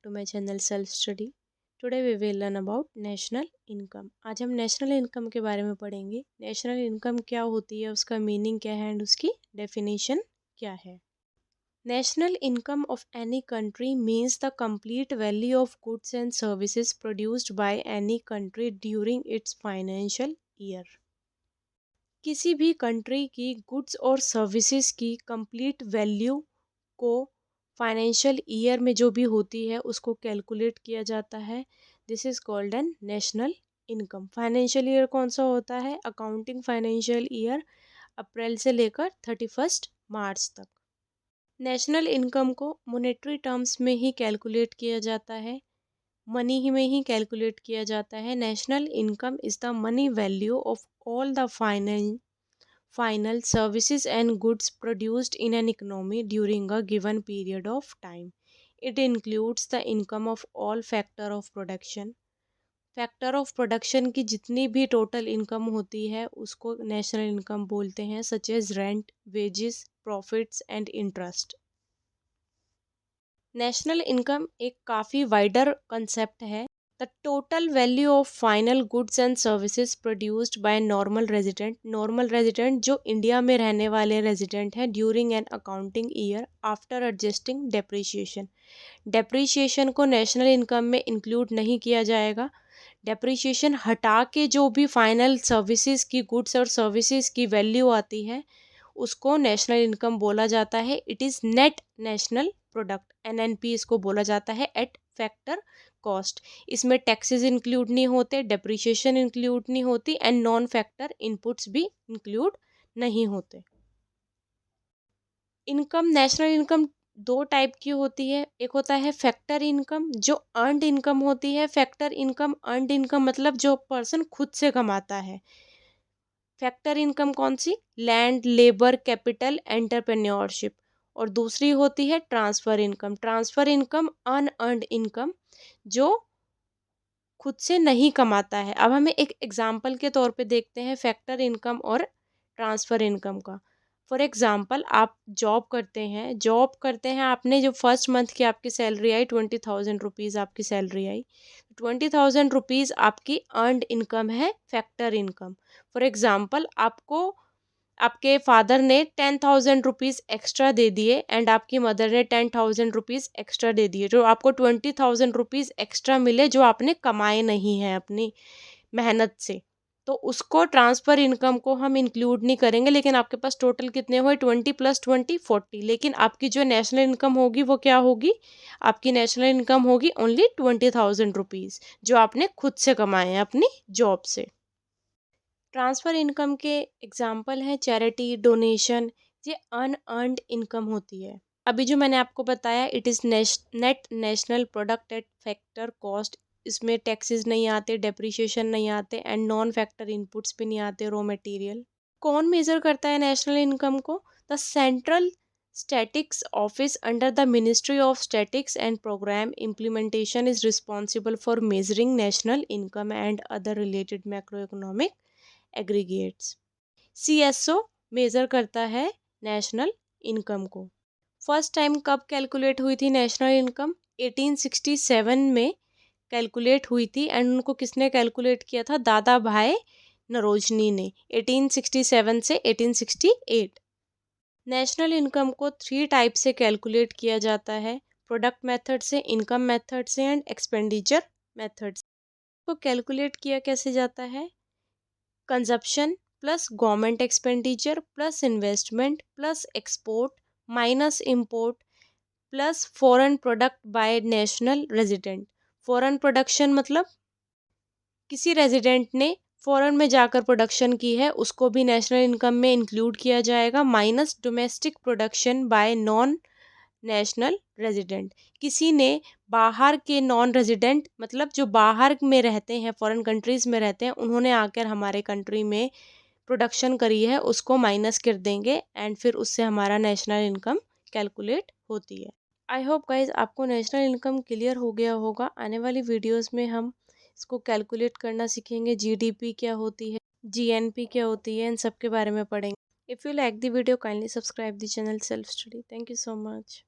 to my channel Self Study. Today we will learn about national income. आज हम national income के बारे में पढ़ेंगे। नेशनल इनकम क्या होती है, उसका मीनिंग क्या है एंड उसकी डेफिनेशन क्या है। National income of any country means the complete value of goods and services produced by any country during its financial year. किसी भी कंट्री की गुड्स और सर्विसेज की कंप्लीट वैल्यू को फाइनेंशियल ईयर में जो भी होती है उसको कैलकुलेट किया जाता है। This is called an national income. Financial year कौन सा होता है? अकाउंटिंग फाइनेंशियल ईयर अप्रैल से लेकर 31 मार्च तक। नेशनल इनकम को मॉनेटरी टर्म्स में ही कैलकुलेट किया जाता है, मनी ही में ही कैलकुलेट किया जाता है। National income is the money value of all the final services and goods produced in an economy during a given period of time. It includes the income of all factor of production. Factor of production की जितनी भी total income होती है उसको national income बोलते हैं, such as rent, wages, profits and interest. National income एक काफ़ी वाइडर कंसेप्ट है। The total value of final goods and services produced by normal resident. Normal resident जो इंडिया में रहने वाले रेजिडेंट हैं during an accounting year after adjusting depreciation. Depreciation को national income में इंक्लूड नहीं किया जाएगा। डेप्रिसिएशन हटा के जो भी फाइनल सर्विसेज की, गुड्स और सर्विसेज की वैल्यू आती है उसको नेशनल इनकम बोला जाता है। It is net national product, NNP इसको बोला जाता है, एट फैक्टर कॉस्ट। इसमें टैक्सेस इंक्लूड नहीं होते, डेप्रिसिएशन इंक्लूड नहीं होती एंड नॉन फैक्टर इनपुट्स भी इंक्लूड नहीं होते। इनकम, नेशनल इनकम दो टाइप की होती है। एक होता है फैक्टर इनकम जो अर्नड इनकम होती है। फैक्टर इनकम, अर्नड इनकम मतलब जो पर्सन खुद से कमाता है। फैक्टर इनकम कौन सी? Land, labour, capital, entrepreneurship. और दूसरी होती है transfer income. Transfer income unearned income जो खुद से नहीं कमाता है। अब हमें एक एग्जाम्पल के तौर पे देखते हैं फैक्टर इनकम और ट्रांसफ़र इनकम का। फॉर एग्जाम्पल, आप जॉब करते हैं आपने जो फर्स्ट मंथ की आपकी सैलरी आई 20,000 रुपीज़ आपकी सैलरी आई। 20,000 रुपीज़ आपकी अर्नड इनकम है, फैक्टर इनकम। फॉर एग्जाम्पल, आपको आपके फादर ने 10,000 रुपीज़ एक्स्ट्रा दे दिए एंड आपकी मदर ने 10,000 रुपीज़ एक्स्ट्रा दे दिए, जो आपको 20,000 रुपीज़ एक्स्ट्रा मिले जो आपने कमाए नहीं हैं अपनी मेहनत से। तो उसको ट्रांसफ़र इनकम को हम इंक्लूड नहीं करेंगे। लेकिन आपके पास टोटल कितने हुए? 20 + 20 40। लेकिन आपकी जो नेशनल इनकम होगी वो क्या होगी? आपकी नेशनल इनकम होगी ओनली 20,000 रुपीज़ जो आपने खुद से कमाए हैं अपनी जॉब से। ट्रांसफ़र इनकम के एग्जाम्पल हैं चैरिटी, डोनेशन। ये अनअर्नड इनकम होती है। अभी जो मैंने आपको बताया it is net national product at factor cost. इसमें टैक्सेस नहीं आते, डेप्रिसिएशन नहीं आते एंड नॉन फैक्टर इनपुट्स भी नहीं आते, रॉ मटेरियल। कौन मेजर करता है नेशनल इनकम को? The central statistics office under the ministry of statistics and programme implementation is responsible for measuring national income and other related macro economic aggregates. CSO measure करता है national income को। First time कब calculate हुई थी national income? 1867 में calculate हुई थी and उनको किसने कैलकुलेट किया था? दादा भाई नरोजनी ने, 1867 से 1868। नेशनल इनकम को 3 टाइप से कैलकुलेट किया जाता है, प्रोडक्ट मेथड से, इनकम मेथड से एंड एक्सपेंडिचर मेथड से। तो कैलकुलेट किया कैसे जाता है? Consumption plus government expenditure plus investment plus export minus import plus foreign product by national resident. Foreign production मतलब किसी रेजिडेंट ने फॉरेन में जाकर प्रोडक्शन की है उसको भी नेशनल इनकम में इंक्लूड किया जाएगा, minus domestic production by non national resident. किसी ने बाहर के नॉन रेजिडेंट मतलब जो बाहर में रहते हैं, फॉरेन कंट्रीज़ में रहते हैं, उन्होंने आकर हमारे कंट्री में प्रोडक्शन करी है उसको माइनस कर देंगे एंड फिर उससे हमारा नेशनल इनकम कैलकुलेट होती है। आई होप गाइज आपको नेशनल इनकम क्लियर हो गया होगा। आने वाली वीडियोस में हम इसको कैलकुलेट करना सीखेंगे। जीडीपी क्या होती है, जीएनपी क्या होती है, इन सब के बारे में पढ़ेंगे। If you like the video kindly subscribe the channel self study. Thank you so much.